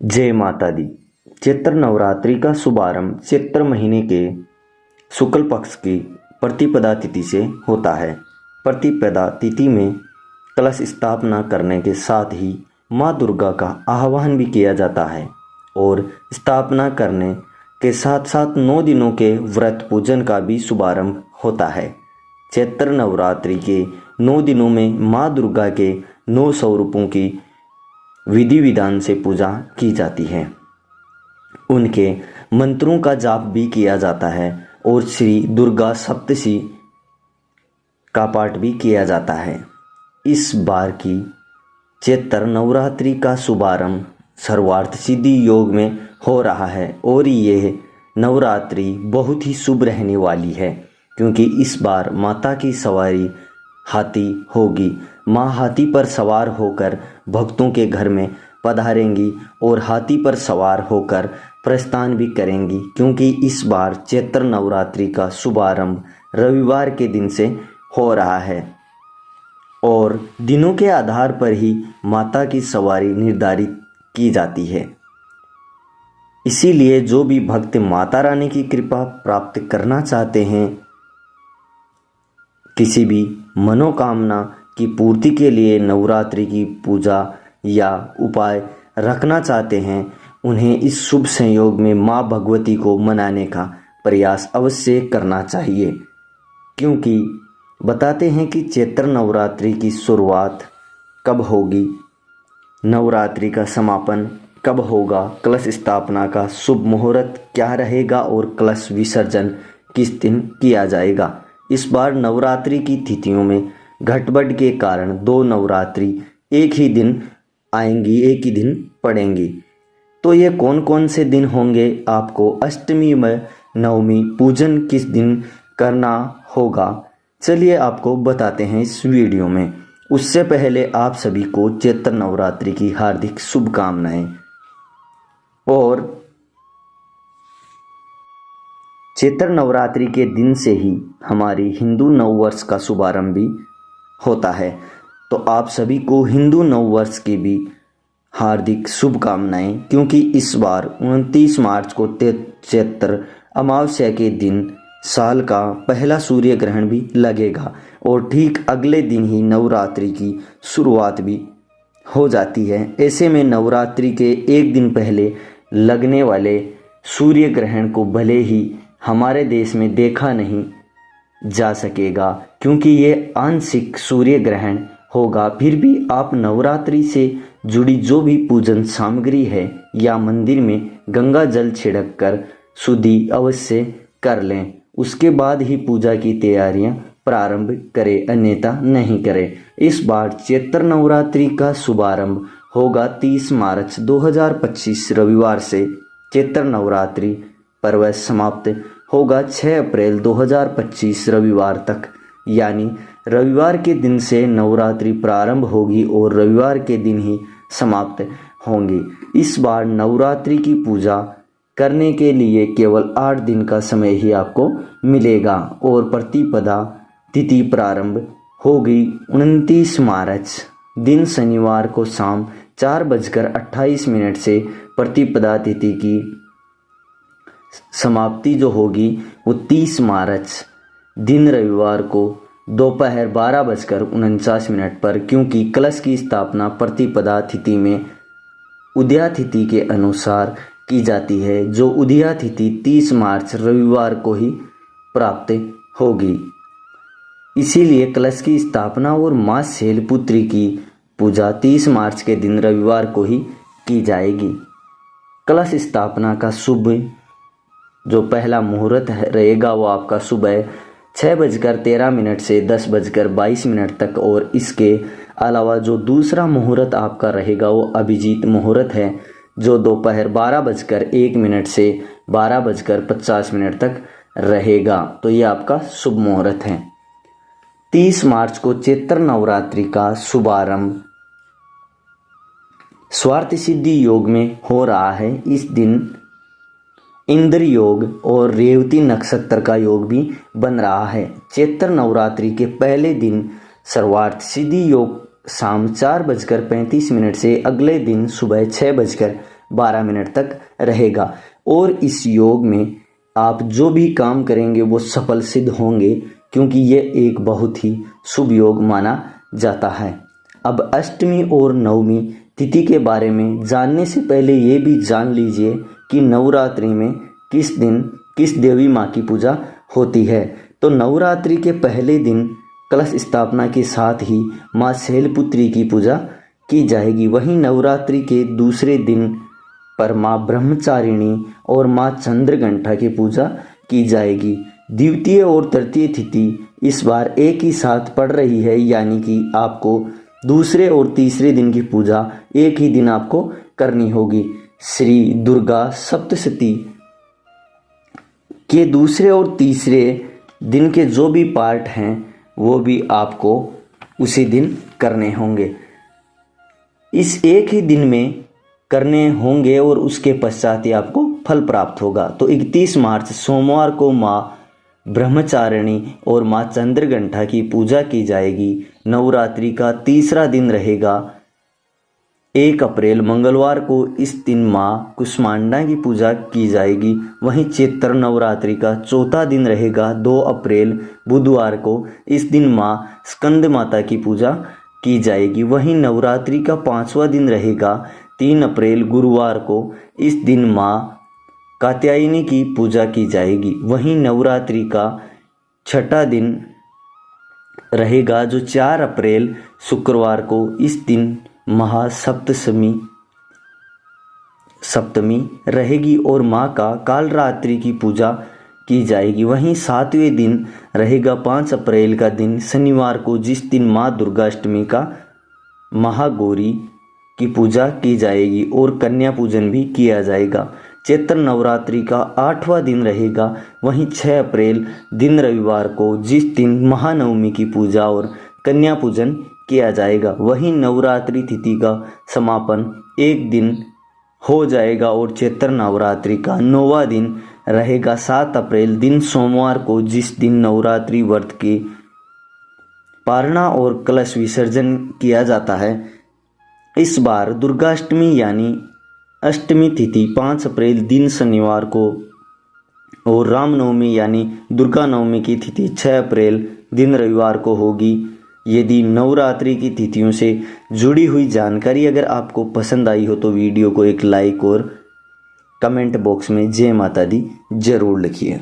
जय माता दी। चैत्र नवरात्रि का शुभारंभ चैत्र महीने के शुक्ल पक्ष की प्रतिपदा तिथि से होता है। प्रतिपदा तिथि में कलश स्थापना करने के साथ ही माँ दुर्गा का आह्वान भी किया जाता है और स्थापना करने के साथ साथ 9 दिनों के व्रत पूजन का भी शुभारंभ होता है। चैत्र नवरात्रि के 9 दिनों में माँ दुर्गा के 9 स्वरूपों की विधि विधान से पूजा की जाती है। उनके मंत्रों का जाप भी किया जाता है और श्री दुर्गा सप्तशी का पाठ भी किया जाता है। इस बार की चैत्र नवरात्रि का शुभारंभ सर्वार्थ सिद्धि योग में हो रहा है और यह नवरात्रि बहुत ही शुभ रहने वाली है, क्योंकि इस बार माता की सवारी हाथी होगी। माँ हाथी पर सवार होकर भक्तों के घर में पधारेंगी और हाथी पर सवार होकर प्रस्थान भी करेंगी, क्योंकि इस बार चैत्र नवरात्रि का शुभारंभ रविवार के दिन से हो रहा है और दिनों के आधार पर ही माता की सवारी निर्धारित की जाती है। इसीलिए जो भी भक्त माता रानी की कृपा प्राप्त करना चाहते हैं, किसी भी मनोकामना की पूर्ति के लिए नवरात्रि की पूजा या उपाय रखना चाहते हैं, उन्हें इस शुभ संयोग में माँ भगवती को मनाने का प्रयास अवश्य करना चाहिए। क्योंकि बताते हैं कि चैत्र नवरात्रि की शुरुआत कब होगी, नवरात्रि का समापन कब होगा, कलश स्थापना का शुभ मुहूर्त क्या रहेगा और कलश विसर्जन किस दिन किया जाएगा। इस बार नवरात्रि की तिथियों में गड़बड़ के कारण 2 नवरात्रि एक ही दिन आएंगी, एक ही दिन पड़ेंगी। तो ये कौन कौन से दिन होंगे, आपको अष्टमी में नवमी पूजन किस दिन करना होगा, चलिए आपको बताते हैं इस वीडियो में। उससे पहले आप सभी को चैत्र नवरात्रि की हार्दिक शुभकामनाएं। और चैत्र नवरात्रि के दिन से ही हमारी हिंदू नववर्ष का शुभारंभ भी होता है, तो आप सभी को हिंदू नववर्ष की भी हार्दिक शुभकामनाएं, क्योंकि इस बार 29 मार्च को चैत्र अमावस्या के दिन साल का पहला सूर्य ग्रहण भी लगेगा और ठीक अगले दिन ही नवरात्रि की शुरुआत भी हो जाती है। ऐसे में नवरात्रि के एक दिन पहले लगने वाले सूर्य ग्रहण को भले ही हमारे देश में देखा नहीं जा सकेगा, क्योंकि ये आंशिक सूर्य ग्रहण होगा, फिर भी आप नवरात्रि से जुड़ी जो भी पूजन सामग्री है या मंदिर में गंगा जल छिड़क कर शुद्धि अवश्य कर लें। उसके बाद ही पूजा की तैयारियां प्रारंभ करें, अन्यथा नहीं करें। इस बार चैत्र नवरात्रि का शुभारंभ होगा 30 मार्च 2025 रविवार से। चैत्र नवरात्रि पर्व समाप्त होगा 6 अप्रैल 2025 रविवार तक, यानी रविवार के दिन से नवरात्रि प्रारंभ होगी और रविवार के दिन ही समाप्त होंगी। इस बार नवरात्रि की पूजा करने के लिए केवल 8 दिन का समय ही आपको मिलेगा और प्रतिपदा तिथि प्रारंभ होगी 29 मार्च दिन शनिवार को शाम 4:28 से प्रतिपदा तिथि की समाप्ति जो होगी वो 30 मार्च दिन रविवार को दोपहर 12:49 पर, क्योंकि कलश की स्थापना प्रतिपदा तिथि में उदया तिथि के अनुसार की जाती है, जो उदया तिथि 30 मार्च रविवार को ही प्राप्त होगी। इसीलिए कलश की स्थापना और माँ शैलपुत्री की पूजा 30 मार्च के दिन रविवार को ही की जाएगी। कलश स्थापना का शुभ जो पहला मुहूर्त रहेगा वो आपका सुबह 6:13 से 10:22 तक, और इसके अलावा जो दूसरा मुहूर्त आपका रहेगा वो अभिजीत मुहूर्त है, जो दोपहर 12:01 से 12:50 तक रहेगा। तो ये आपका शुभ मुहूर्त है। 30 मार्च को चैत्र नवरात्रि का शुभारंभ स्वार्थ सिद्धि योग में हो रहा है। इस दिन इंद्र योग और रेवती नक्षत्र का योग भी बन रहा है। चैत्र नवरात्रि के पहले दिन सर्वार्थ सिद्धि योग शाम 4:35 से अगले दिन सुबह 6:00 12 मिनट तक रहेगा। और इस योग में आप जो भी काम करेंगे वो सफल सिद्ध होंगे, क्योंकि ये एक बहुत ही शुभ योग माना जाता है। अब अष्टमी और नवमी तिथि के बारे में जानने से पहले ये भी जान लीजिए कि नवरात्रि में किस दिन किस देवी माँ की पूजा होती है। तो नवरात्रि के पहले दिन कलश स्थापना के साथ ही माँ शैलपुत्री की पूजा की जाएगी। वहीं नवरात्रि के दूसरे दिन पर माँ ब्रह्मचारिणी और माँ चंद्रघंटा की पूजा की जाएगी। द्वितीय और तृतीय तिथि इस बार एक ही साथ पड़ रही है, यानी कि आपको दूसरे और तीसरे दिन की पूजा एक ही दिन आपको करनी होगी। श्री दुर्गा सप्तशती के दूसरे और तीसरे दिन के जो भी पार्ट हैं वो भी आपको उसी दिन करने होंगे। इस एक ही दिन में करने होंगे और उसके पश्चात ही आपको फल प्राप्त होगा। तो 31 मार्च सोमवार को माँ ब्रह्मचारिणी और माँ चंद्रघंटा की पूजा की जाएगी। नवरात्रि का तीसरा दिन रहेगा 1 अप्रैल मंगलवार को, इस दिन माँ कुष्मांडा की पूजा की जाएगी। वहीं चैत्र नवरात्रि का चौथा दिन रहेगा 2 अप्रैल बुधवार को, इस दिन माँ स्कंद माता की पूजा की जाएगी। वहीं नवरात्रि का 5वां दिन रहेगा 3 अप्रैल गुरुवार को, इस दिन माँ कात्यायनी की पूजा की जाएगी। वहीं नवरात्रि का 6ठा दिन रहेगा जो 4 अप्रैल शुक्रवार को, इस दिन सप्तमी रहेगी और माँ का कालरात्रि की पूजा की जाएगी। वहीं 7वें दिन रहेगा 5 अप्रैल का दिन शनिवार को, जिस दिन माँ दुर्गाष्टमी का महागौरी की पूजा की जाएगी और कन्या पूजन भी किया जाएगा। चैत्र नवरात्रि का 8वां दिन रहेगा वहीं 6 अप्रैल दिन रविवार को, जिस दिन महानवमी की पूजा और कन्या पूजन किया जाएगा। वहीं नवरात्रि तिथि का समापन एक दिन हो जाएगा और चैत्र नवरात्रि का 9वां दिन रहेगा 7 अप्रैल दिन सोमवार को, जिस दिन नवरात्रि व्रत की पारणा और कलश विसर्जन किया जाता है। इस बार दुर्गाष्टमी यानी अष्टमी तिथि 5 अप्रैल दिन शनिवार को और रामनवमी यानी दुर्गा नवमी की तिथि 6 अप्रैल दिन रविवार को होगी। यदि नवरात्रि की तिथियों से जुड़ी हुई जानकारी अगर आपको पसंद आई हो तो वीडियो को एक लाइक और कमेंट बॉक्स में जय माता दी जरूर लिखिए।